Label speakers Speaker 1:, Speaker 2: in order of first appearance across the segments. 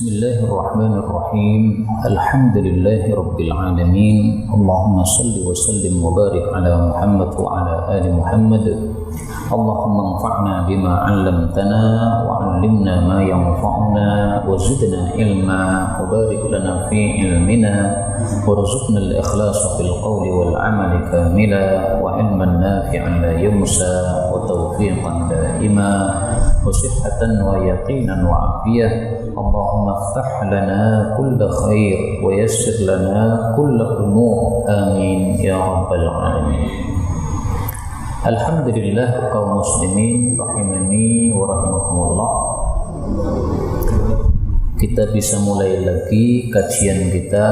Speaker 1: Bismillahirrahmanirrahim. Alhamdulillahi rabbil alamin. Allahumma salli wa sallim wa barik ala Muhammad wa ala ali Muhammad. Allahumma anfa'na bima 'allamtana wa 'allimna ma yanfa'una wa zidna ilma wa barik lana fi ilmina warzuqna al-ikhlasa fil qawli wal 'amali kamila wa ilman nafi'an la yunsa wa tawfiqan daima wa sihhatan wa yaqinan wa afiyah. Allahumma aftah lana kulla khair wa yassir lana kulla umur. Amin ya rabbal alamin. Alhamdulillah kaum muslimin rahimani wa rahimakumullah. Kita bisa mulai lagi kajian kita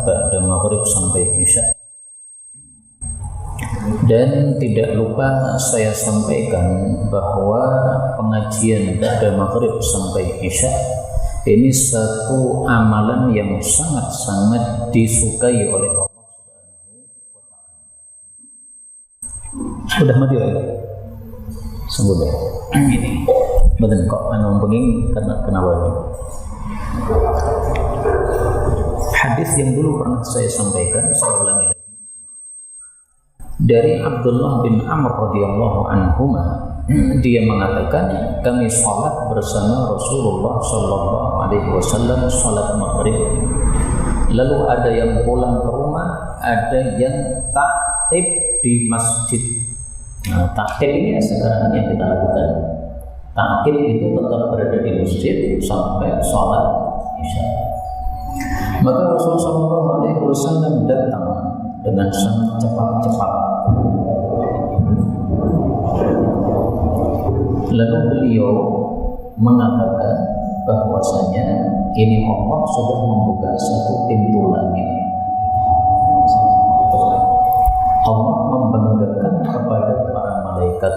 Speaker 1: pada maghrib sampai isya. Dan tidak lupa saya sampaikan bahwa pengajian pada maghrib sampai isya ini satu amalan yang sangat-sangat disukai oleh Allah Subhanahu wa Ta'ala. Sudah mati ya? Sungguh deh. Betul kok penging karena kenapa ini? Hadis yang dulu pernah saya sampaikan, saya ulangi lagi. Dari Abdullah bin Amr radhiyallahu anhuma, dia mengatakan kami sholat bersama Rasulullah Sallallahu Alaihi Wasallam sholat maghrib. Lalu ada yang pulang ke rumah, ada yang taktib di masjid. Nah, taktib ini sekarang yang kita lakukan. Taktib itu tetap berada di masjid sampai sholat isya. Maka Rasulullah Sallallahu Alaihi Wasallam datang dengan sangat cepat-cepat. Lalu beliau mengatakan bahwasanya ini Allah sudah membuka satu pintu langit. Allah membanggakan kepada para malaikat.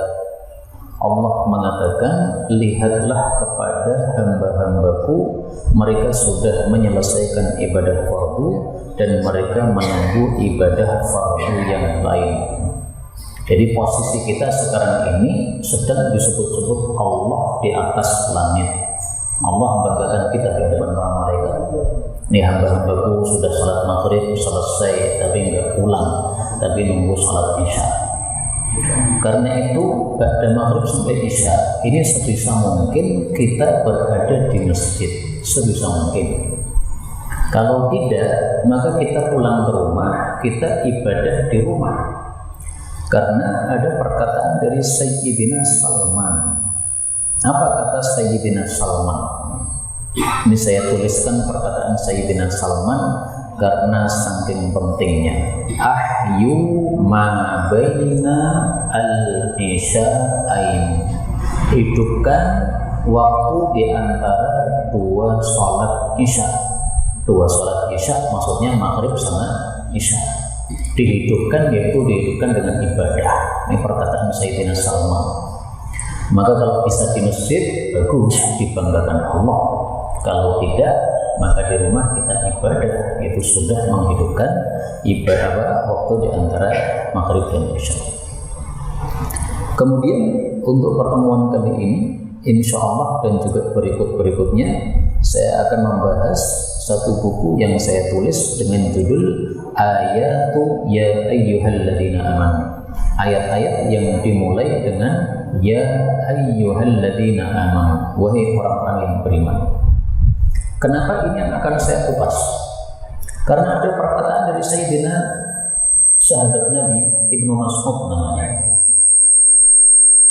Speaker 1: Allah mengatakan, lihatlah kepada hamba-hambaku, mereka sudah menyelesaikan ibadah fardu dan mereka menunggu ibadah fardu yang lain. Jadi posisi kita sekarang ini sedang disebut-sebut Allah di atas langit. Allah membanggakan kita di hadapan para malaikat. Ini hamba-hambaku sudah salat maghrib selesai tapi enggak pulang, tapi nunggu salat isya. Karena itu pada maghrib sampai isya ini sebisa mungkin kita berada di masjid, sebisa mungkin. Kalau tidak, maka kita pulang ke rumah, kita ibadah di rumah. Karena ada perkataan dari Sayyidina Salman. Apa kata Sayyidina Salman? Ini saya tuliskan perkataan Sayyidina Salman karena saking pentingnya. Ahyu ma baina al-isya'ain. Hidupkan waktu di antara dua sholat isya. Dua sholat isya maksudnya maghrib sama isya. Dihidupkan yaitu dihidupkan dengan ibadah. Ini perkataan Sayyidina Salman. Maka kalau bisa di masjid bagus, dibanggakan Allah. Kalau tidak, maka di rumah kita ibadah, itu sudah menghidupkan ibadah waktu di antara maghrib dan isya. Kemudian untuk pertemuan kali ini, insya Allah dan juga berikut-berikutnya, saya akan membahas satu buku yang saya tulis dengan judul Ayatu Ya Ayyuhalladzina Amanu. Ayat-ayat yang dimulai dengan Ya Ayyuhalladzina Amanu, wahai orang-orang yang beriman. Kenapa ini yang akan saya kupas? Karena ada perkataan dari Sayyidina sahabat Nabi Ibnu Mas'ud namanya.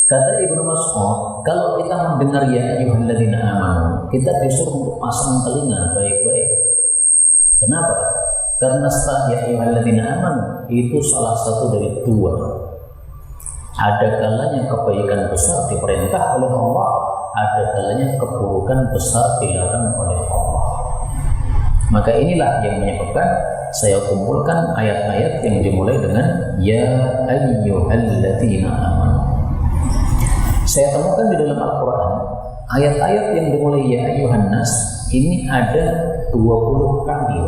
Speaker 1: Kata Ibnu Mas'ud, kalau kita mendengar Ya Ayyuhalladzina Amanu, kita disuruh untuk pasang telinga baik-baik. Kenapa? Karena setelah Ya Ayyuhalladzina Amanu itu salah satu dari dua. Ada kalanya kebaikan besar diperintah oleh Allah, ada kalanya keburukan besar dilarang oleh Allah. Maka inilah yang menyebabkan saya kumpulkan ayat-ayat yang dimulai dengan Ya Ayyuhalladzina Amanu. Saya temukan di dalam Al-Quran ayat-ayat yang dimulai Ya Ayyuhannas ini ada 20 kali.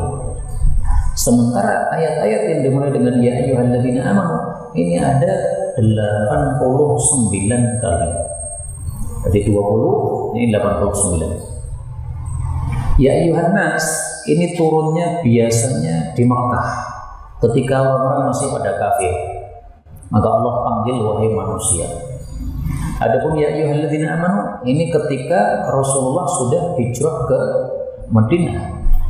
Speaker 1: Sementara ayat-ayat yang dimulai dengan Ya Ayyuhalladzina Amanu ini ada 89 kali. Jadi 20 ini 89. Ya ayuhan nas, ini turunnya biasanya di Mekah ketika orang-orang masih pada kafir. Maka Allah panggil wahai manusia. Adapun ya ayyuhalladzina amanu, ini ketika Rasulullah sudah hijrah ke Madinah,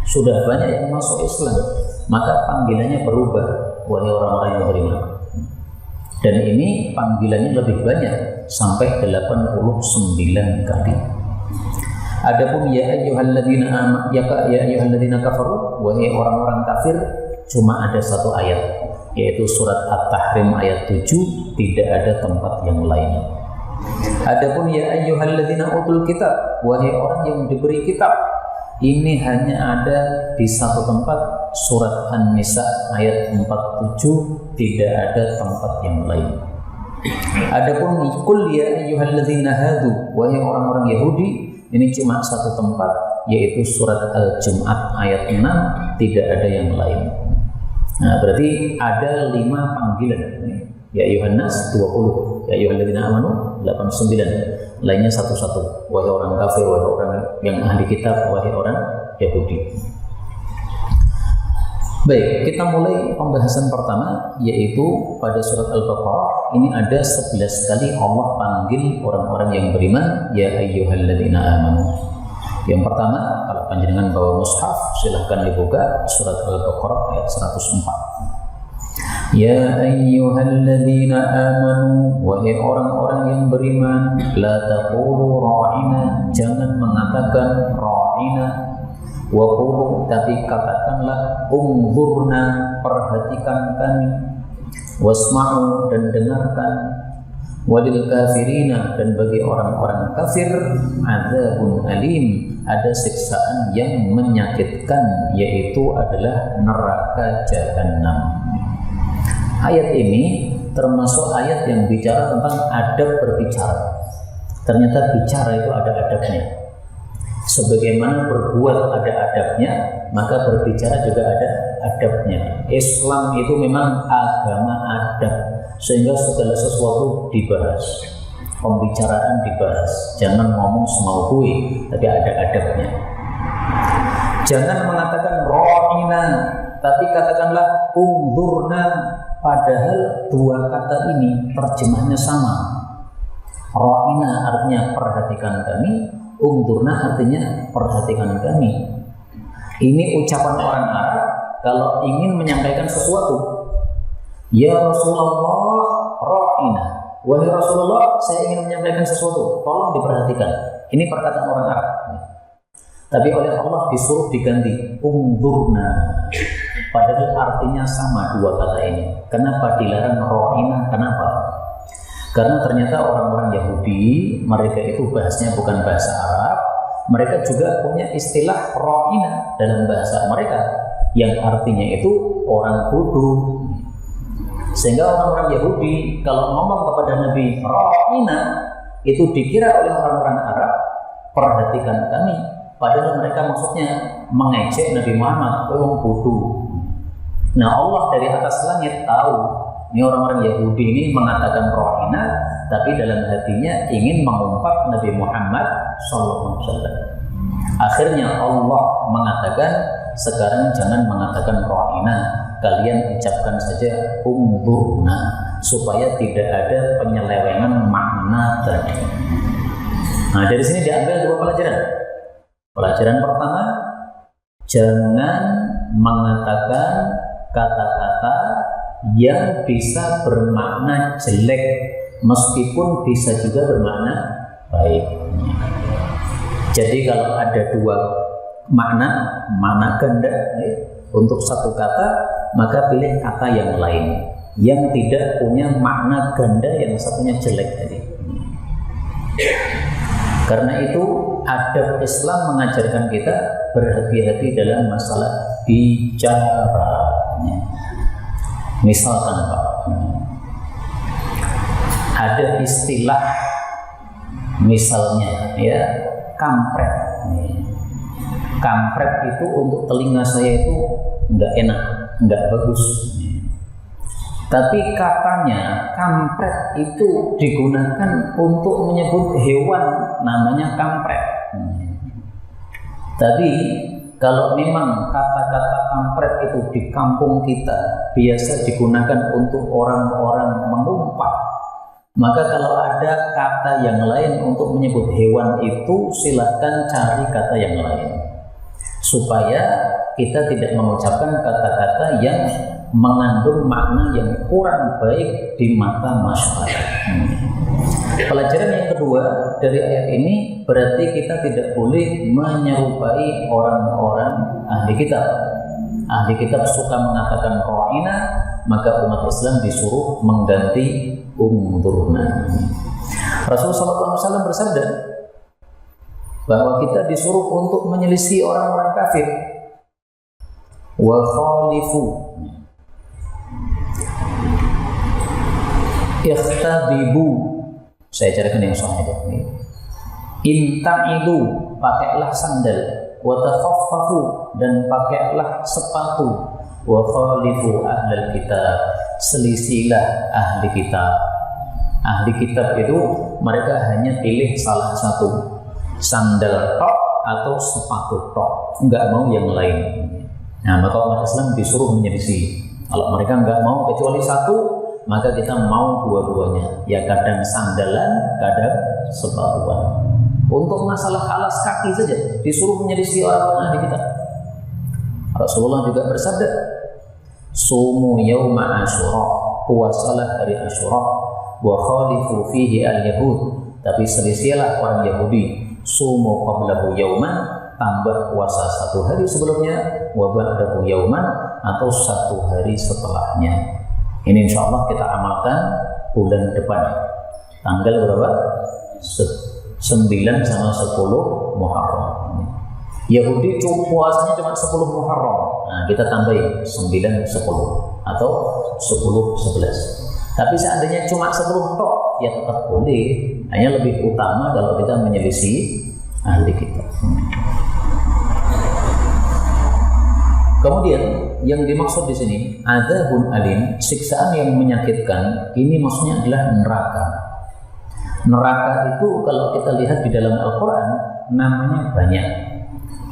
Speaker 1: sudah banyak yang masuk Islam, maka panggilannya berubah, wahai orang-orang yang beriman. Dan ini panggilannya lebih banyak, sampai 89 kali. Adapun ya ayyuhalladzina amanu, ya ayyuhalladzina kafaru, wahai orang-orang kafir, cuma ada satu ayat, yaitu surat At-Tahrim ayat 7, tidak ada tempat yang lain. Adapun ya ayyuhalladzina utul kitab, wahai orang yang diberi kitab, ini hanya ada di satu tempat, surat An-Nisa ayat 47, tidak ada tempat yang lain. Adapun qul ya ayyuhalladzina hadu, wahai orang-orang Yahudi, ini cuma satu tempat, yaitu surat Al-Jum'at ayat 6, tidak ada yang lain. Nah, berarti ada 5 panggilan. Ya ayyuhan nas 20, ya ayyuhalladzina amanu 89, lainnya satu-satu, wahai orang kafir, wahai orang yang ahli kitab, wahai orang Yahudi. Baik, kita mulai pembahasan pertama, yaitu pada surat Al-Baqarah. Ini ada 11 kali Allah panggil orang-orang yang beriman, ya ayyuhalladzina amanu. Yang pertama, kalau panjenengan bawa mushaf, silahkan dibuka surat Al-Baqarah ayat 104. Ya ayyuhalladzina amanu, wahai orang-orang yang beriman, la taqulu ra'ina, jangan mengatakan ra'ina, wa qulu, tapi katakanlah unzurna, perhatikan kami, wasma'u, dan dengarkan, walil kafirina, dan bagi orang-orang kafir, adzabun alim, ada siksaan yang menyakitkan, yaitu adalah neraka jahanam. Ayat ini termasuk ayat yang bicara tentang adab berbicara. Ternyata bicara itu ada adabnya. Sebagaimana berbuat ada adabnya, maka berbicara juga ada adabnya. Islam itu memang agama adab, sehingga segala sesuatu dibahas, pembicaraan dibahas. Jangan ngomong semau gue, tapi ada adabnya. Jangan mengatakan ro'ina, tapi katakanlah unzurna. Padahal dua kata ini terjemahnya sama. Ro'ina artinya perhatikan kami, unzurna artinya perhatikan kami. Ini ucapan orang Arab kalau ingin menyampaikan sesuatu. Ya Rasulullah, ro'ina. Wahai Rasulullah, saya ingin menyampaikan sesuatu, tolong diperhatikan. Ini perkataan orang Arab. Tapi oleh Allah disuruh diganti unzurna. Padahal artinya sama dua kata ini. Kenapa dilarang ro'ina? Kenapa? Karena ternyata orang-orang Yahudi, mereka itu bahasnya bukan bahasa Arab. Mereka juga punya istilah ro'ina dalam bahasa mereka, yang artinya itu orang bodoh. Sehingga orang-orang Yahudi kalau ngomong kepada Nabi ro'ina, itu dikira oleh orang-orang Arab, perhatikan kami. Padahal mereka maksudnya mengejek Nabi Muhammad, orang bodoh. Nah, Allah dari atas langit tahu ini orang-orang Yahudi ini mengatakan ro'ina, tapi dalam hatinya ingin mengumpat Nabi Muhammad SAW. Akhirnya Allah mengatakan, sekarang jangan mengatakan ro'ina, kalian ucapkan saja unzurna, supaya tidak ada penyelewengan makna tadi. Nah, dari sini diambil dua pelajaran. Pelajaran pertama, jangan mengatakan kata-kata yang bisa bermakna jelek, meskipun bisa juga bermakna baik. Jadi kalau ada dua makna ganda untuk satu kata, maka pilih kata yang lain yang tidak punya makna ganda, yang satunya jelek tadi. Karena itu adab Islam mengajarkan kita berhati-hati dalam masalah bicara. Misalkan Pak, ada istilah misalnya ya kampret. Kampret itu untuk telinga saya itu nggak enak, nggak bagus. Tapi katanya kampret itu digunakan untuk menyebut hewan namanya kampret. Tapi kalau memang kata-kata kampret itu di kampung kita biasa digunakan untuk orang-orang mengumpat, maka kalau ada kata yang lain untuk menyebut hewan itu, silahkan cari kata yang lain supaya kita tidak mengucapkan kata-kata yang mengandung makna yang kurang baik di mata masyarakat. Pelajaran yang kedua dari ayat ini berarti kita tidak boleh menyerupai orang-orang ahli kitab. Ahli kitab suka mengatakan ra'ina, maka umat Islam disuruh mengganti unzurna. Rasulullah SAW bersabda bahwa kita disuruh untuk menyelisih orang-orang kafir. Wa khalifu ikhtadibu, saya carikan yang sahih ini. Inta'idu, pakailah sandal. Wa takhaffafu, dan pakailah sepatu. Wa khalifu ahlal kitab, selisilah ahli kitab. Ahli kitab itu mereka hanya pilih salah satu, sandal tok atau sepatu tok, enggak mau yang lain. Nah, maka umat Islam disuruh menyelisih. Kalau mereka enggak mau kecuali satu, maka kita mau dua-duanya, ya kadang sandalan, kadang sepatuan. Untuk masalah alas kaki saja disuruh menyelisih orang-orang ahli kitab. Rasulullah juga bersabda, sumu yauma asyura, puasalah hari asyura, wa khalifu fihi al-yahud, tapi selisihilah orang Yahudi, sumu qablahu yauman, tambah puasa satu hari sebelumnya, wa ba'dahu yauman, atau satu hari setelahnya. Ini insya Allah kita amalkan bulan depan. Tanggal berapa? 9 sama 10 Muharram. Yahudi puasanya cuma 10 Muharram. Nah, kita tambahin 9, 10 atau 10, 11. Tapi seandainya cuma 10 tok, ya tetap boleh. Hanya lebih utama kalau kita menyelisih ahli kita. Kemudian yang dimaksud di sini adzabun alim, siksaan yang menyakitkan, ini maksudnya adalah neraka. Neraka itu kalau kita lihat di dalam Al-Quran namanya banyak.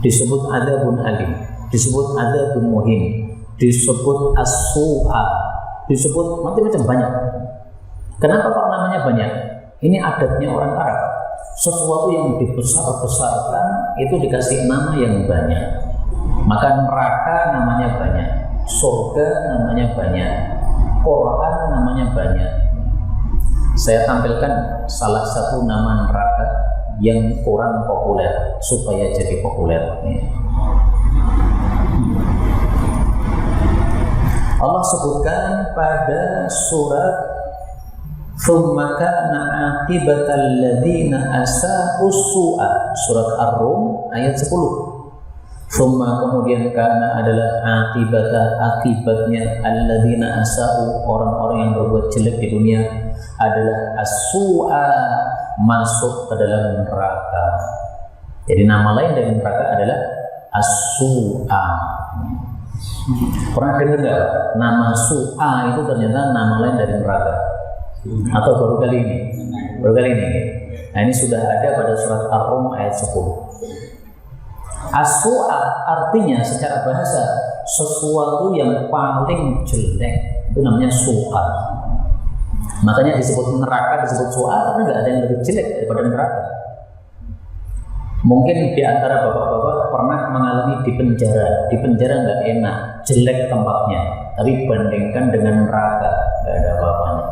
Speaker 1: Disebut adzabun alim, disebut adzabun muhim, disebut as-su'a, disebut macam-macam banyak. Kenapa kok namanya banyak? Ini adatnya orang Arab. Sesuatu yang dibesar-besarkan itu dikasih nama yang banyak. Maka neraka namanya banyak, surga namanya banyak, Quran namanya banyak. Saya tampilkan salah satu nama neraka yang kurang populer supaya jadi populer. Allah sebutkan pada surat Tsumma kana aqibatal ladzina asa'u su'a, surat Ar-Rum ayat 10. Summa, kemudian karena adalah akibatnya alladzina asa'u, orang-orang yang berbuat jelek di dunia, adalah as-su'a, masuk ke dalam neraka. Jadi nama lain dari neraka adalah as-su'a. Pernah dengar nggak nama su'a itu ternyata nama lain dari neraka? Atau baru kali ini? Baru kali ini. Nah, ini sudah ada pada surat Ar-Rum ayat 10. As-su'a artinya secara bahasa sesuatu yang paling jelek, itu namanya su'a. Makanya disebut neraka disebut su'a karena nggak ada yang lebih jelek daripada neraka. Mungkin di antara bapak-bapak pernah mengalami di penjara. Di penjara nggak enak, jelek tempatnya. Tapi bandingkan dengan neraka, nggak ada apa-apanya.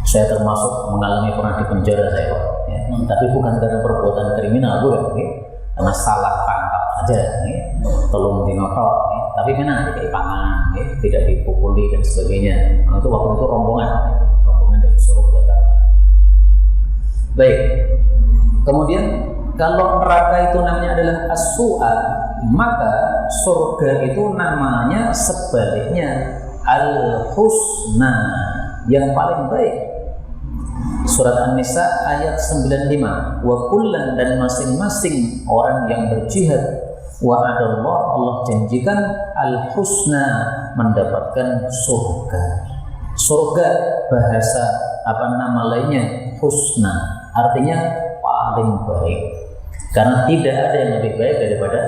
Speaker 1: Saya termasuk mengalami pernah di penjara saya, ya. Tapi bukan karena perbuatan kriminal, bukan. Ya. Karena salah tangkap saja, tolong dinotok, tapi mana dikai pangan, tidak dipukuli dan sebagainya. Nah, itu waktu itu rombongan dari Solo Jakarta. Baik, kemudian kalau neraka itu namanya adalah as-su'a, maka surga itu namanya sebaliknya al-husna, yang paling baik. Surat An-Nisa ayat 95, wa kullan, dan masing-masing orang yang berjihad, wa adallah, Allah janjikan al-husna, mendapatkan surga. Surga bahasa nama lainnya husna, artinya paling baik. Karena tidak ada yang lebih baik daripada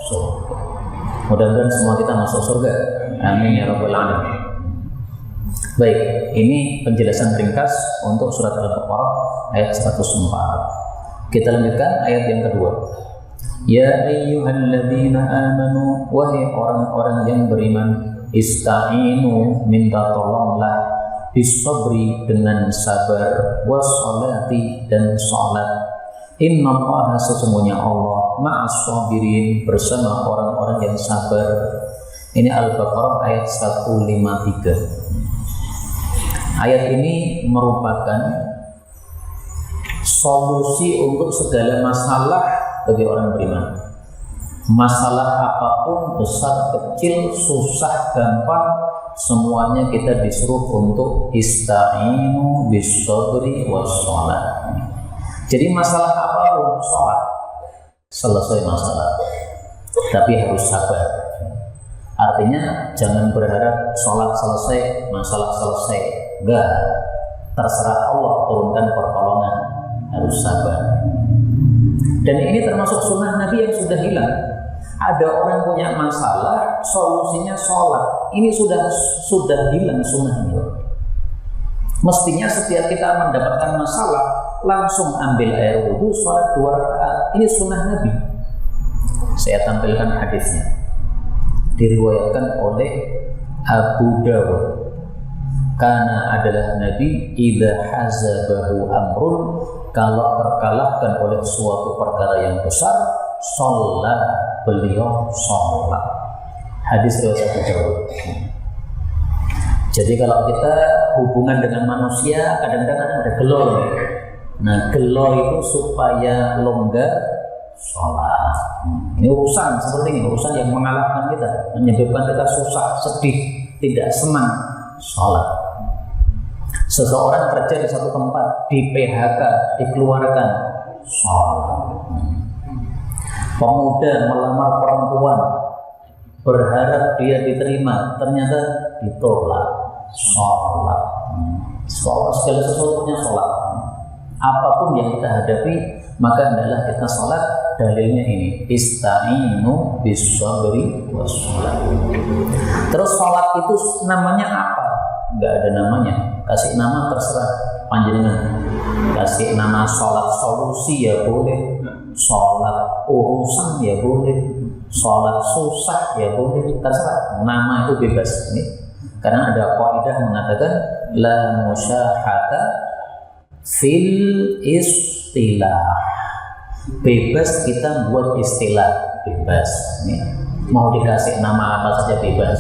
Speaker 1: surga. Mudah-mudahan semua kita masuk surga. Amin ya rabbal alamin. Baik, ini penjelasan ringkas untuk surat Al-Baqarah ayat 104. Kita lanjutkan ayat yang kedua. Ya ayyuhalladzina amanu, wahai orang-orang yang beriman, ista'inu, minta tolonglah, bisabri, dengan sabar, wassalati, dan salat. Innallaha, sesungguhnya Allah, ma'as sabirin, bersama orang-orang yang sabar. Ini Al-Baqarah ayat 153. Ayat ini merupakan solusi untuk segala masalah bagi orang beriman. Masalah apapun, besar, kecil, susah, gampang, semuanya kita disuruh untuk ista'inu bis-sabri was-shalah. Jadi masalah apapun, sholat, selesai masalah, tapi harus sabar. Artinya jangan berharap sholat selesai, masalah selesai. Enggak, terserah Allah turunkan pertolongan, harus sabar. Dan ini termasuk sunnah Nabi yang sudah hilang. Ada orang punya masalah, solusinya sholat. Ini sudah hilang sunnahnya. Mestinya setiap kita mendapatkan masalah, langsung ambil air wudhu, sholat 2 rakaat. Ini sunnah Nabi. Saya tampilkan hadisnya. Diriwayatkan oleh Abu Dawud. Karena adalah Nabi idza hazabahu amrun, kalau terkalahkan oleh suatu perkara yang besar, sholat, beliau sholat. Hadis riwayat Abu Dawud. Jadi kalau kita hubungan dengan manusia, kadang-kadang ada gelo. Nah, gelo itu supaya longgar, sholat. Ini urusan seperti ini, urusan yang mengalahkan kita, menyebabkan kita susah, sedih, tidak senang, sholat. Seseorang kerja di satu tempat, di PHK, dikeluarkan, sholat. Pemuda melamar perempuan, berharap dia diterima, ternyata ditolak, sholat. Segala sesuatunya sholat. Apapun yang kita hadapi, maka hendaklah kita sholat. Dalilnya ini, ista'inu bis-sabri was-shalah. Terus sholat itu namanya apa? Enggak ada namanya. Kasih nama terserah panjenengan. Kasih nama sholat solusi ya boleh, sholat urusan ya boleh, sholat susah ya boleh, terserah. Nama itu bebas. Ini karena ada kaidah mengatakan la musyahata fil istilah. Bebas kita buat istilah, bebas. Nih, mau dikasih nama apa saja bebas.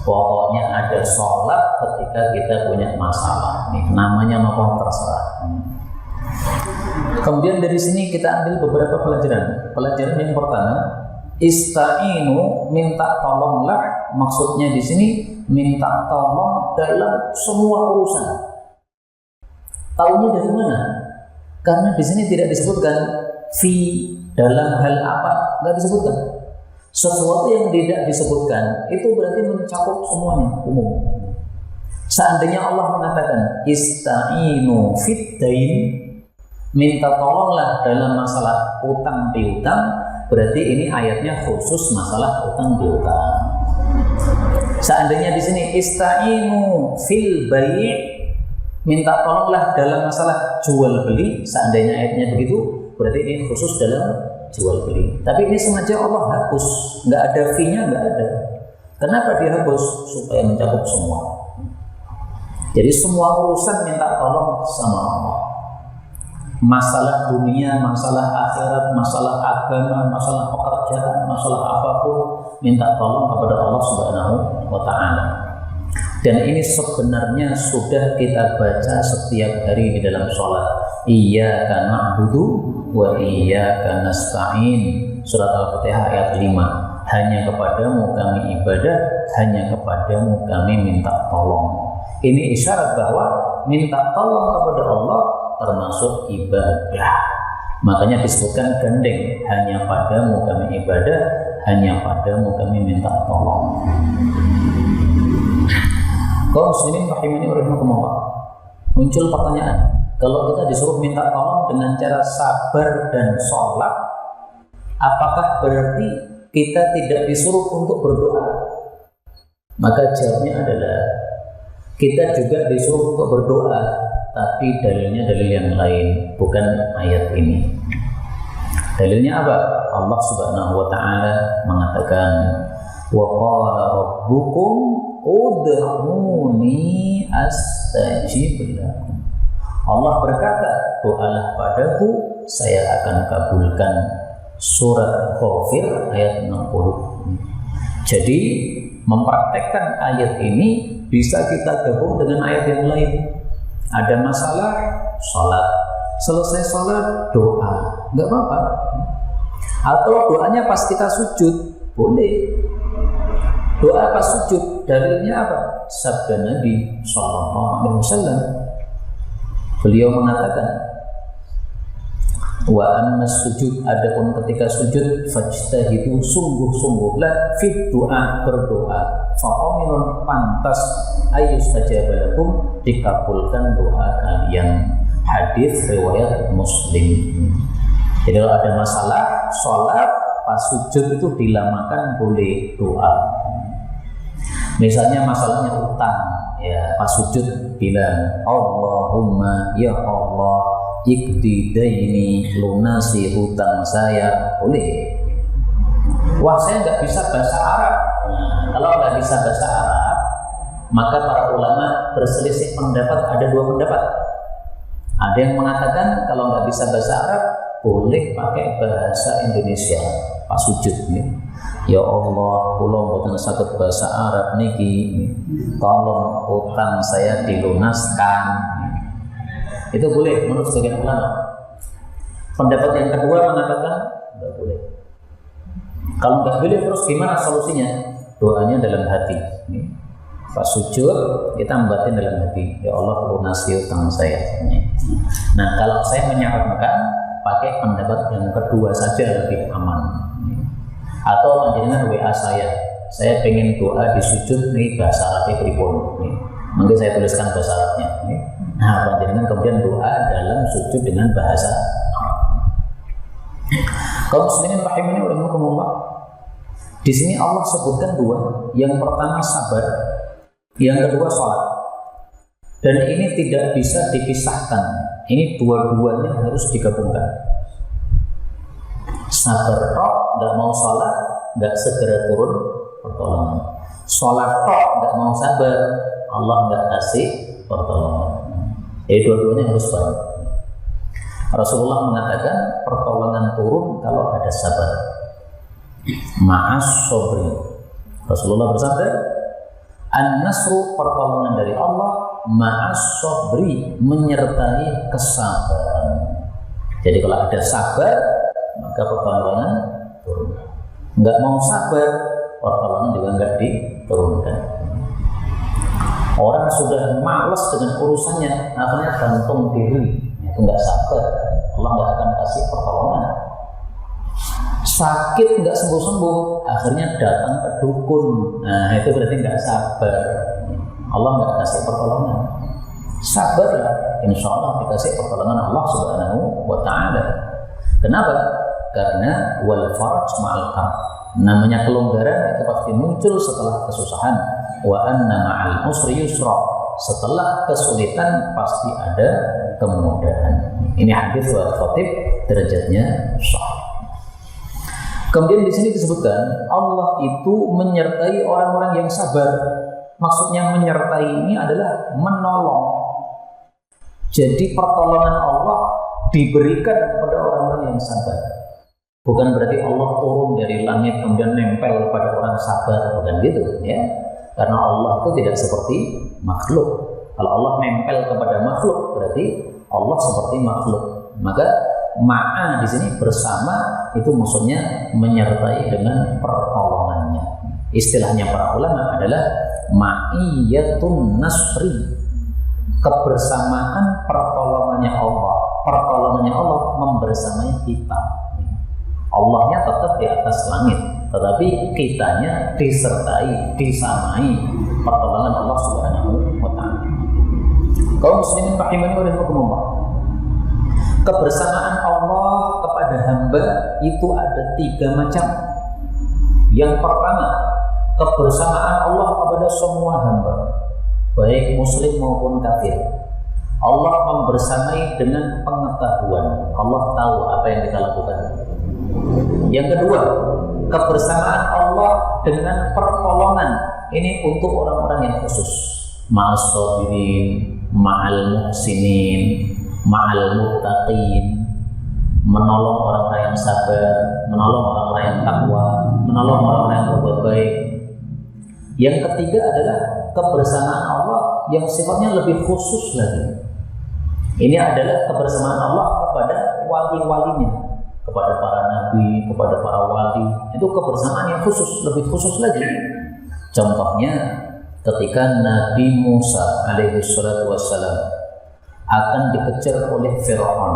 Speaker 1: Pokoknya ada sholat ketika kita punya masalah. Nih, namanya apa terserah. Kemudian dari sini kita ambil beberapa pelajaran. Pelajaran yang pertama, ista'inu, minta tolonglah. Maksudnya di sini minta tolong dalam semua urusan. Tahunya dari mana? Karena di sini tidak disebutkan fi dalam hal apa, nggak disebutkan. Sesuatu yang tidak disebutkan itu berarti mencakup semuanya, umum. Seandainya Allah mengatakan ista'inu fid-dain, minta tolonglah dalam masalah utang piutang, berarti ini ayatnya khusus masalah utang piutang. Seandainya di sini ista'inu fil bai', minta tolonglah dalam masalah jual beli, seandainya ayatnya begitu, berarti ini khusus dalam jual beli. Tapi ini sengaja Allah hapus, nggak ada fee-nya, nggak ada. Kenapa dihapus? Supaya mencakup semua. Jadi semua urusan minta tolong sama Allah. Masalah dunia, masalah akhirat, masalah agama, masalah pekerjaan, masalah apapun, minta tolong kepada Allah Subhanahu wa Ta'ala. Dan ini sebenarnya sudah kita baca setiap hari di dalam sholat. Iyyaka na'budu wa iyyaka nasta'in. Surat Al-Fatihah ayat 5. Hanya kepadamu kami ibadah, hanya kepadamu kami minta tolong. Ini isyarat bahwa minta tolong kepada Allah termasuk ibadah. Makanya disebutkan gandeng, hanya padamu kami ibadah, hanya padamu kami minta tolong. Kaum muslimin rahimani wa rahimakumullah. Muncul pertanyaan, kalau kita disuruh minta tolong dengan cara sabar dan sholat, apakah berarti kita tidak disuruh untuk berdoa? Maka jawabnya adalah kita juga disuruh untuk berdoa, tapi dalilnya dalil yang lain, bukan ayat ini. Dalilnya apa? Allah Subhanahu wa taala mengatakan, wa qala rabbukum ud'uni astajib lakum. Allah berkata, doalah padaku, saya akan kabulkan. Surat Ghafir ayat 60. Jadi mempraktekkan ayat ini bisa kita gabung dengan ayat yang lain. Ada masalah, sholat. Selesai sholat, doa. Nggak apa-apa. Atau doanya pas kita sujud, boleh. Doa pas sujud, dalilnya apa? Sabda Nabi SAW. Beliau mengatakan, wa amma sujud, adapun ketika sujud, fajtahidu, sungguh-sungguhlah, fit doa, berdoa, faqaminun, pantas, ayustajaba lakum, dikabulkan doa kalian. Hadis riwayat Muslim. Jadi kalau ada masalah sholat pas sujud itu dilamakan boleh doa. Misalnya masalahnya utang, ya pas sujud bilang Allahumma ya Allah ikdi daini, lunasi hutang saya, boleh. Wah, saya nggak bisa bahasa Arab. Nah, kalau nggak bisa bahasa Arab, maka para ulama berselisih pendapat, ada dua pendapat. Ada yang mengatakan kalau nggak bisa bahasa Arab, boleh pakai bahasa Indonesia pas sujud nih. Ya Allah, kula mboten saged bahasa Arab niki, tolong utang saya dilunaskan. Itu boleh menurut sebagian ulama. Pendapat yang kedua mengatakan nggak boleh. Kalau nggak boleh, terus gimana solusinya? Doanya dalam hati. Pas sujud kita membatin dalam hati, ya Allah lunasi utang saya. Nah, kalau saya menyarankan pakai pendapat yang kedua saja, lebih aman. Atau panjenengan WA saya pengen doa di sujud nih, bahasa Arabnya pripun nih. Mungkin saya tuliskan bahasa Arabnya nih. Nah, panjenengan kemudian doa dalam sujud dengan bahasa Arab. Kaum muslimin rahimani wa rahimakumullah. Di sini Allah sebutkan dua. Yang pertama sabar, yang kedua sholat. Dan ini tidak bisa dipisahkan. Ini dua-duanya harus digabungkan. Sabar tok, nggak mau sholat, nggak segera turun pertolongan. Sholat tok, nggak mau sabar, Allah nggak kasih pertolongan. Jadi dua-duanya harus banyak. Rasulullah mengatakan pertolongan turun kalau ada sabar. Ma'as sobri. Rasulullah bersabda, an-nasru, pertolongan dari Allah, ma'as sobri, menyertai kesabaran. Jadi kalau ada sabar, maka pertolongan turun. Nggak mau sabar, pertolongan juga nggak diturunkan. Orang sudah malas dengan urusannya, akhirnya gantung diri, itu nggak sabar, Allah nggak akan kasih pertolongan. Sakit nggak sembuh-sembuh, akhirnya datang ke dukun, nah itu berarti nggak sabar, Allah nggak kasih pertolongan. Sabarlah, insya Allah dikasih pertolongan Allah Subhanahu wa Ta'ala. Kenapa? Karena wal faraj ma'al karb, namanya kelonggaran itu pasti muncul setelah kesusahan. Wa anna ma'al usri yusra, setelah kesulitan pasti ada kemudahan. Ini hadis wa khatib, derajatnya sahih. Kemudian di sini disebutkan Allah itu menyertai orang-orang yang sabar. Maksudnya menyertai ini adalah menolong. Jadi pertolongan Allah diberikan kepada orang-orang yang sabar. Bukan berarti Allah turun dari langit kemudian nempel pada orang sabar, bukan gitu ya. Karena Allah itu tidak seperti makhluk. Kalau Allah nempel kepada makhluk, berarti Allah seperti makhluk. Maka ma'a di sini bersama itu maksudnya menyertai dengan pertolongannya. Istilahnya para ulama adalah ma'iyatun nasri, kebersamaan pertolongannya Allah. Pertolongannya Allah membersamai kita. Allahnya tetap di atas langit, tetapi kitanya disertai, disamai pertolongan Allah Subhanahu wa Ta'ala. Kaum muslimin rahimani wa rahimakumullah. Kebersamaan Allah kepada hamba itu ada 3 macam. Yang pertama, kebersamaan Allah kepada semua hamba, baik muslim maupun kafir. Allah membersamai dengan pengetahuan. Allah tahu apa yang kita lakukan. Yang kedua, kebersamaan Allah dengan pertolongan. Ini untuk orang-orang yang khusus. Ma'as sabirin, ma'al muhsinin, ma'al muttaqin. Menolong orang-orang yang sabar, menolong orang-orang yang takwa, menolong orang-orang yang berbuat baik. Yang ketiga adalah kebersamaan Allah yang sifatnya lebih khusus lagi. Ini adalah kebersamaan Allah kepada wali-walinya, kepada para nabi, kepada para wali. Itu kebersamaan yang khusus, lebih khusus lagi. Contohnya ketika Nabi Musa alaihi salatu wassalam akan dikejar oleh Fir'aun,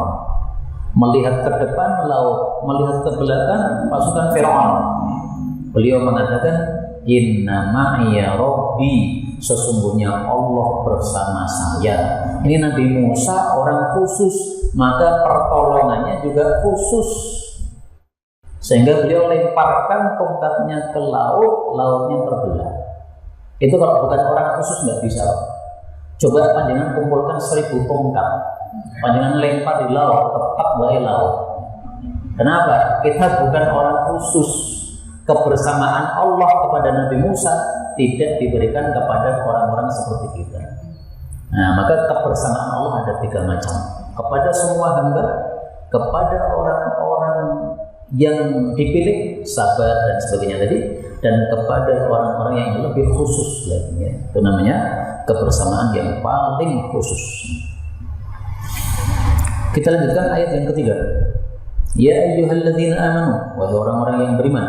Speaker 1: melihat ke depan laut, melihat ke belakang pasukan Fir'aun. Beliau mengatakan, "Inna ma'iya Rabbi," sesungguhnya Allah bersama saya. Ini Nabi Musa orang khusus, maka pertolongannya juga khusus. Sehingga beliau lemparkan tongkatnya ke laut, lautnya terbelah. Itu kalau bukan orang khusus nggak bisa. Coba panjenengan kumpulkan 1000 tongkat, panjenengan lempar di laut, tetap baik laut. Kenapa? Kita bukan orang khusus. Kebersamaan Allah kepada Nabi Musa tidak diberikan kepada orang-orang seperti kita. Nah, maka kebersamaan Allah ada 3 macam. Kepada semua hamba, kepada orang-orang yang dipilih, sabar dan sebagainya tadi, dan kepada orang-orang yang lebih khusus lagi. Itu namanya kebersamaan yang paling khusus. Kita lanjutkan ayat yang ketiga. Ya ayyuhalladzina amanu, wahai orang-orang yang beriman,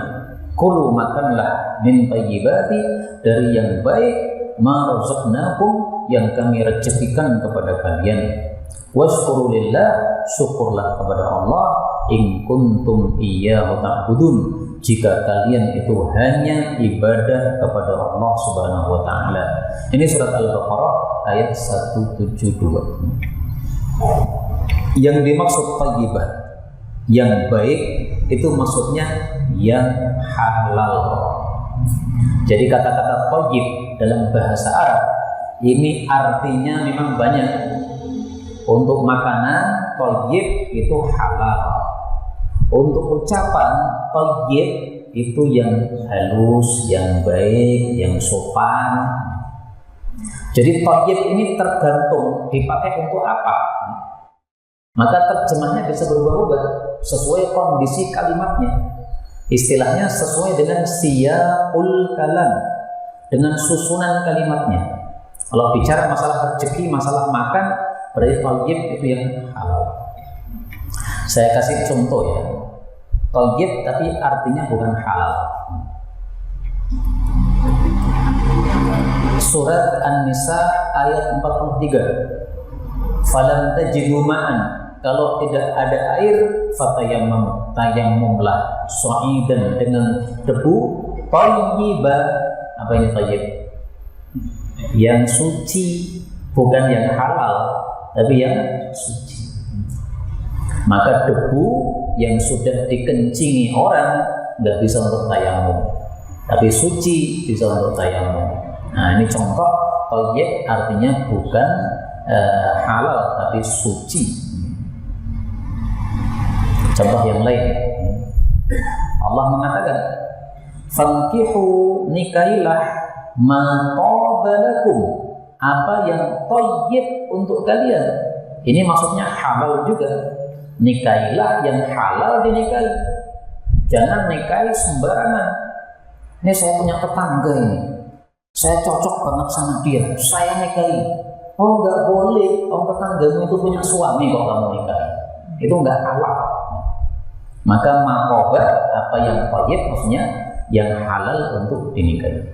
Speaker 1: kulu makanlah min thayyibati, dari yang baik, ma razaqnakum, yang kami rezekikan kepada kalian. Washkuru lillah, syukurlah kepada Allah, in kuntum iyyahu ta'budun, jika kalian itu hanya ibadah kepada Allah Subhanahu wa taala. Ini surat Al-Baqarah ayat 172. Yang dimaksud thayyibah, yang baik, itu maksudnya yang halal. Jadi kata-kata thayyib dalam bahasa Arab ini artinya memang banyak. Untuk makanan, thayyib itu halal. Untuk ucapan, thayyib itu yang halus, yang baik, yang sopan. Jadi thayyib ini tergantung dipakai untuk apa. Maka terjemahnya bisa berubah-ubah sesuai kondisi kalimatnya. Istilahnya sesuai dengan siyaqul kalam, dengan susunan kalimatnya. Kalau bicara masalah rezeki, masalah makan, berarti thayyib itu yang halal. Saya kasih contoh ya. Thayyib tapi artinya bukan halal. Surat An-Nisa ayat 43. Falam tajidu ma'an, kalau tidak ada air, fatayammam, tayammumlah, sa'idan, dengan debu, thayyiba. Apa ini thayyib? Yang suci, bukan yang halal, tapi yang suci. Maka debu yang sudah dikencingi orang nggak bisa untuk tayammum, tapi suci bisa untuk tayammum. Nah, ini contoh thayyib artinya bukan halal tapi suci. Contoh yang lain, Allah mengatakan, fankihu, nikahilah, ma taba lakum, apa yang thayyib untuk kalian. Ini maksudnya halal juga. Nikahilah yang halal dinikahi. Jangan nikahi sembarangan. Ini saya punya tetangga ini, saya cocok banget sama dia, saya nikahi. Oh, nggak boleh. Oh, tetanggamu itu punya suami kok kamu nikahi. Itu nggak halal. Maka maqoba, apa yang thayyib, maksudnya yang halal untuk dinikahi.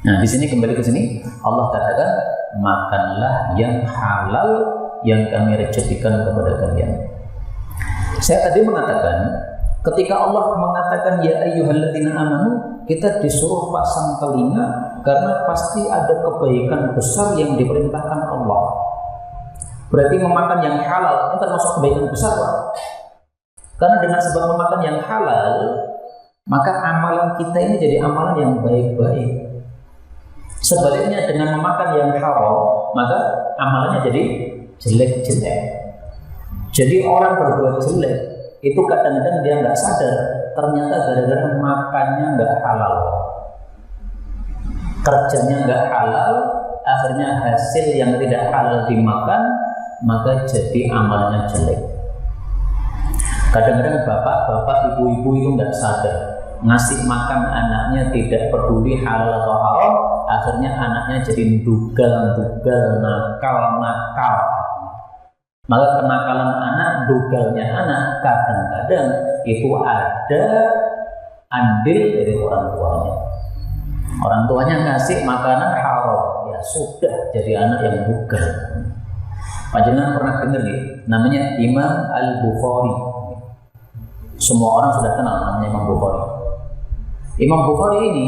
Speaker 1: Nah, di sini kembali ke sini, Allah katakan, makanlah yang halal yang kami rezekikan kepada kalian. Saya tadi mengatakan, ketika Allah mengatakan ya ayyuhalladzina amanu, kita disuruh pasang telinga karena pasti ada kebaikan besar yang diperintahkan Allah. Berarti memakan yang halal ini termasuk kebaikan besar, Pak. Karena dengan sebab memakan yang halal, maka amalan kita ini jadi amalan yang baik-baik. Sebaliknya dengan memakan yang haram, maka amalannya jadi jelek-jelek. Jadi orang berbuat jelek itu kadang-kadang dia nggak sadar, ternyata gara-gara makannya nggak halal, kerjanya nggak halal, akhirnya hasil yang tidak halal dimakan, maka jadi amalnya jelek. Kadang-kadang bapak-bapak, ibu-ibu itu nggak sadar, ngasih makan anaknya tidak peduli halal atau haram, akhirnya anaknya jadi dugal-dugal, nakal-nakal. Maka kenakalan anak, dugalnya anak, kadang-kadang itu ada andil dari orang tuanya. Orang tuanya ngasih makanan haram, ya sudah jadi anak yang dugal. Panjenengan pernah dengar nih, namanya Imam Al-Bukhari. Semua orang sudah kenal namanya Imam Bukhari. Imam Bukhari ini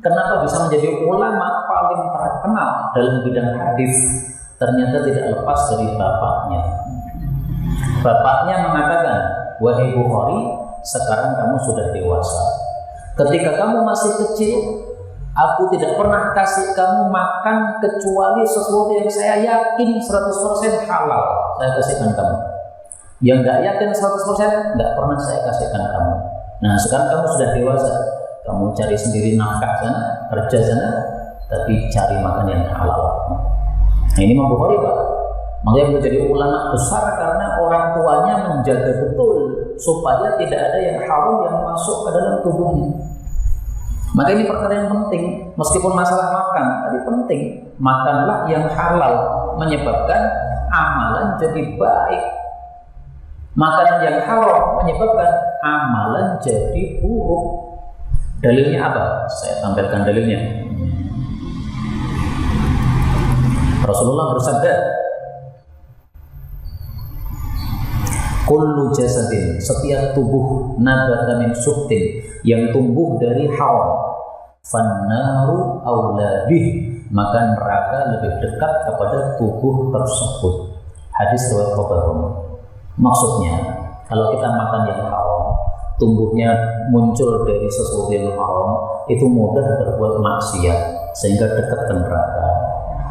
Speaker 1: kenapa bisa menjadi ulama paling terkenal dalam bidang hadis? Ternyata tidak lepas dari bapaknya. Bapaknya mengatakan, wahai Bukhari, sekarang kamu sudah dewasa. Ketika kamu masih kecil, aku tidak pernah kasih kamu makan kecuali sesuatu yang saya yakin 100% halal. Saya kasihkan kamu. Yang nggak yakin 100% nggak pernah saya kasihkan kamu. Nah sekarang kamu sudah dewasa, kamu cari sendiri nafkah sana, kerja sana, tapi cari makan yang halal. Nah ini Imam Bukhari Pak, makanya menjadi ulama besar karena orang tuanya menjaga betul supaya tidak ada yang haram yang masuk ke dalam tubuhnya. Maka ini perkara yang penting, meskipun masalah makan, tapi penting makanlah yang halal, menyebabkan amalan jadi baik. Makanan yang haram menyebabkan amalan jadi buruk. Dalilnya apa? Saya tampilkan dalilnya. Rasulullah bersabda, kullu jasadin, setiap tubuh, nabata min subtin, yang tumbuh dari haram, fannaru aula bih, maka neraka lebih dekat kepada tubuh tersebut. Hadis riwayat Tabarani. Maksudnya, kalau kita makan yang haram, tumbuhnya muncul dari sesuatu yang haram, itu mudah berbuat maksiat sehingga dekat ke neraka.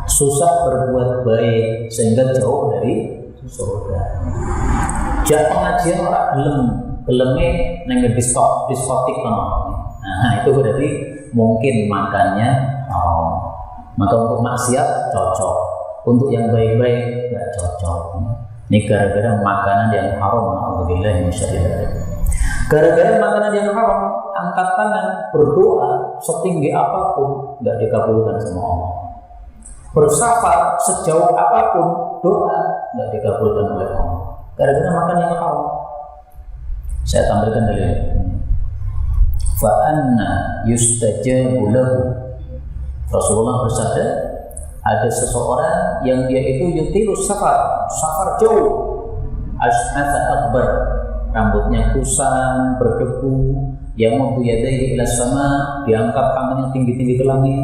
Speaker 1: Susah berbuat baik sehingga jauh dari surga. Jak pengajian orang geleme neng diskotik kan. Nah, itu berarti mungkin makannya haram. Maka untuk maksiat cocok, untuk yang baik-baik nggak cocok. Ini gara-gara makanan yang haram. Alhamdulillah insyaallah. Gara-gara makanan yang haram, angkat tangan berdoa setinggi apapun nggak dikabulkan sama Allah. Bersafar sejauh apapun doa nggak dikabulkan oleh Allah. Gara-gara makan yang haram. Saya tampilkan dalilnya. Fa anna yustajabu lahu. Rasulullah bersabda, ada seseorang yang dia itu yutilus safar jauh, as'atha akbar, rambutnya kusam, berdebu, yamudu yadayhi ila sama, diangkat tangannya tinggi-tinggi ke langit.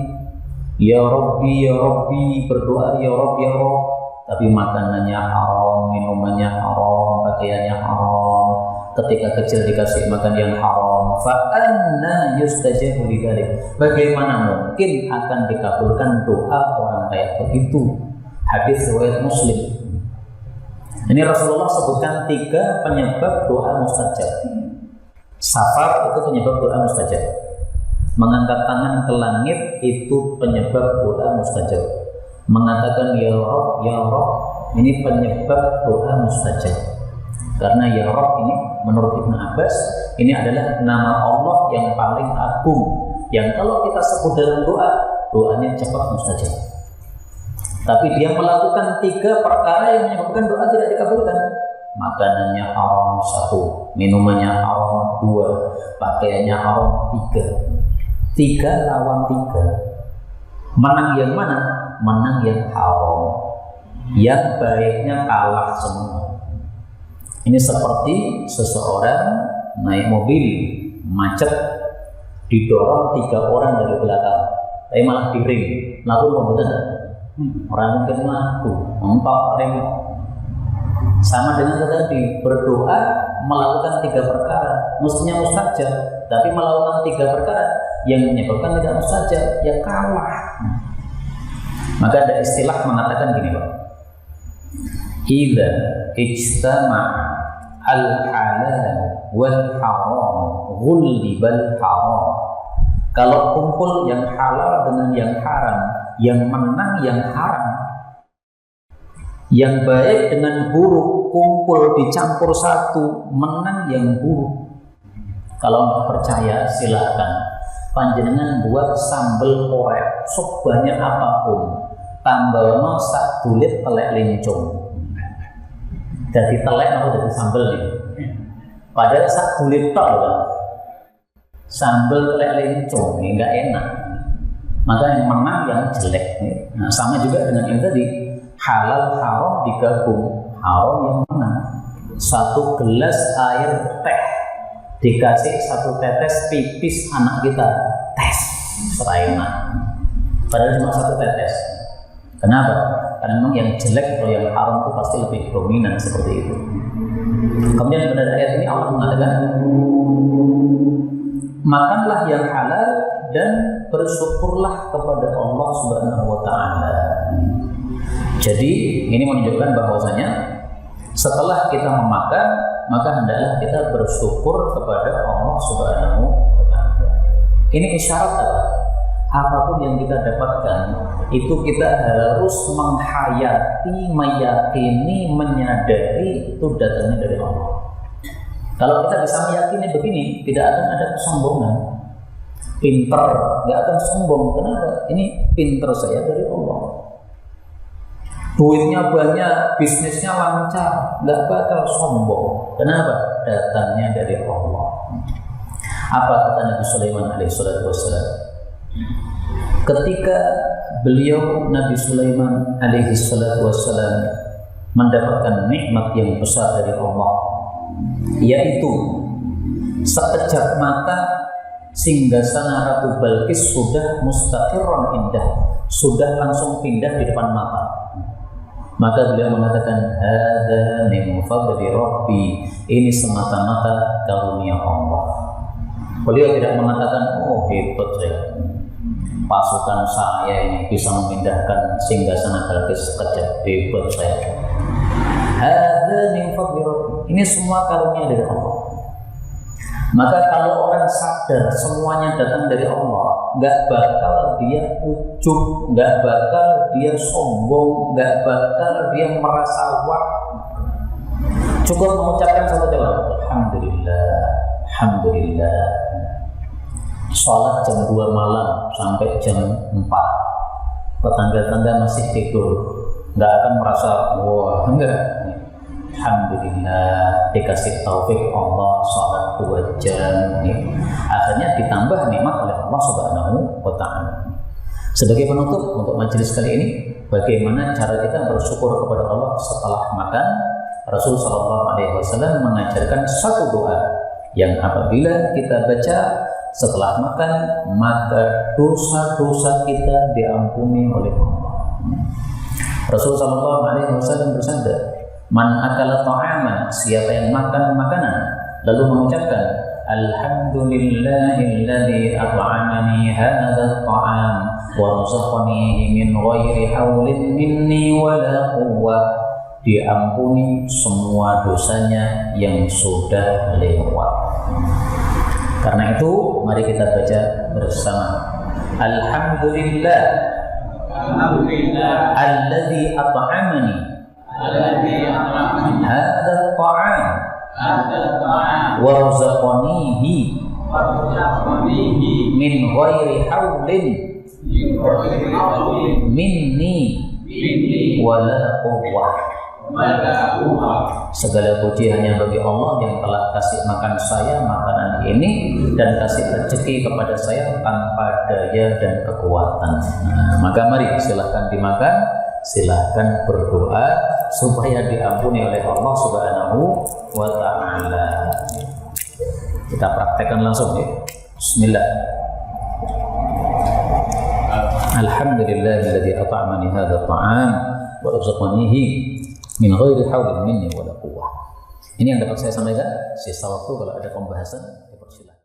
Speaker 1: Ya Rabbi, berdoa ya Rabb, tapi makanannya haram, minumannya haram, pakaiannya haram. Ketika kecil dikasih makan yang haram, fa anna yustajabu lidzalik. Bagaimana mungkin akan dikabulkan doa orang kayak begitu? Hadis riwayat Muslim. Ini Rasulullah sebutkan 3 penyebab doa mustajab. Safar itu penyebab doa mustajab. Mengangkat tangan ke langit itu penyebab doa mustajab. Mengatakan ya Rabb, ini penyebab doa mustajab. Karena ya Rabb ini menurut Ibnu Abbas ini adalah nama Allah yang paling agung, yang kalau kita sebut dalam doa, doanya cepat mustajab. Tapi dia melakukan 3 perkara yang menyebabkan doa tidak dikabulkan. Makanannya haram 1, minumannya haram 2, pakaiannya haram 3. 3 lawan 3. Menang yang mana? Menang yang haram. Yang baiknya kalah semua. Ini seperti seseorang naik mobil macet, didorong 3 orang dari belakang, tapi malah di ring. Lalu pembetul orang mungkin laku, empat rem. Sama dengan tadi, berdoa melakukan 3 perkara, mestinya mustajab, tapi melakukan 3 perkara yang menyebabkan tidak mustajab, ya kalah. Maka ada istilah mengatakan gini, Pak. Idza ijtama'a al-halal wal haram ghullibal haram. Kalau kumpul yang halal dengan yang haram, yang menang yang haram. Yang baik dengan buruk kumpul dicampur satu, menang yang buruk. Kalau nggak percaya silahkan panjenengan buat sambal korek sebanyak apapun, tambahnya sak bulit telek lincung. Jadi telek atau jadi sambal nih. Padahal sak bulit tok kan. Sambal telek lincung ini nggak enak. Maka yang menang yang jelek nih. Nah, sama juga dengan yang tadi. Halal haram digabung, haram yang menang. 1 gelas air teh dikasih 1 tetes pipis anak kita, tes seraiman. Padahal cuma 1 tetes. Kenapa? Karena memang yang jelek atau yang haram itu pasti lebih dominan seperti itu. Kemudian pada ayat ini Allah mengatakan, makanlah yang halal dan bersyukurlah kepada Allah Subhanahu wa Ta'ala. Jadi ini menunjukkan bahwasanya setelah kita memakan, maka hendaklah kita bersyukur kepada Allah Subhanahu wa Ta'ala. Ini isyarat apa? Apapun yang kita dapatkan itu kita harus menghayati, meyakini, menyadari itu datangnya dari Allah. Kalau kita bisa meyakini begini, tidak akan ada kesombongan. Pinter, nggak akan sombong. Kenapa? Ini pinter saya dari Allah. Duitnya banyak, bisnisnya lancar, nggak bakal sombong. Kenapa? Datangnya dari Allah. Apa kata Nabi Sulaiman alaihissalam? Ketika beliau Nabi Sulaiman alaihissalam mendapatkan nikmat yang besar dari Allah, yaitu sekejap mata singgasana Ratu Balqis sudah mustaqirran indah, sudah langsung pindah di depan mata. Maka beliau mengatakan, hadza min fadli rabbi, ini semata-mata karunia Allah. Beliau tidak mengatakan, oh hebat saya, pasukan saya ini bisa memindahkan singgasana Balqis sekejap, hebat saya. Hadza min fadli rabbi, ini semua karunia dari Allah. Maka kalau orang sadar semuanya datang dari Allah, nggak bakal dia ujub, nggak bakal dia sombong, nggak bakal dia merasa wah. Cukup mengucapkan satu jawaban, Alhamdulillah, Alhamdulillah. Sholat jam 2 malam sampai jam 4, tetangga-tetangga masih tidur, nggak akan merasa wah, enggak. Alhamdulillah dikasih taufik Allah sholat 2 jam nih. Akhirnya ditambah nikmat oleh Allah Subhanahu wa Ta'ala. Sebagai penutup untuk majelis kali ini, bagaimana cara kita bersyukur kepada Allah setelah makan? Rasul Shallallahu Alaihi Wasallam mengajarkan satu doa yang apabila kita baca setelah makan, maka dosa-dosa kita diampuni oleh Allah. Rasul Shallallahu Alaihi Wasallam bersabda, man akala ta'aman, siapa yang makan makanan lalu mengucapkan alhamdulillahilladzi at'amani hadzal ta'am wa razaqani min ghairi haulin minni wala quwwah, diampuni semua dosanya yang sudah lewat. Karena itu mari kita baca bersama, alhamdulillah alladzi at'amani هذا الطعام وارزقنيه من غير حول مني ولا قوة. Segala puji hanya bagi Allah yang telah kasih makan saya makanan ini dan kasih rezeki kepada saya tanpa daya dan kekuatan. Nah, maka mari silahkan dimakan, silahkan berdoa supaya diampuni oleh Allah Subhanahu wa Ta'ala. Kita praktekkan langsung ya. Bismillah. Alhamdulillahilladzi at'amani hadzal ta'am wa razaqanihi min ghairi haulin minni wala quwwah. Ini yang dapat saya sampaikan. Sisa waktu kalau ada pembahasan dipersilakan.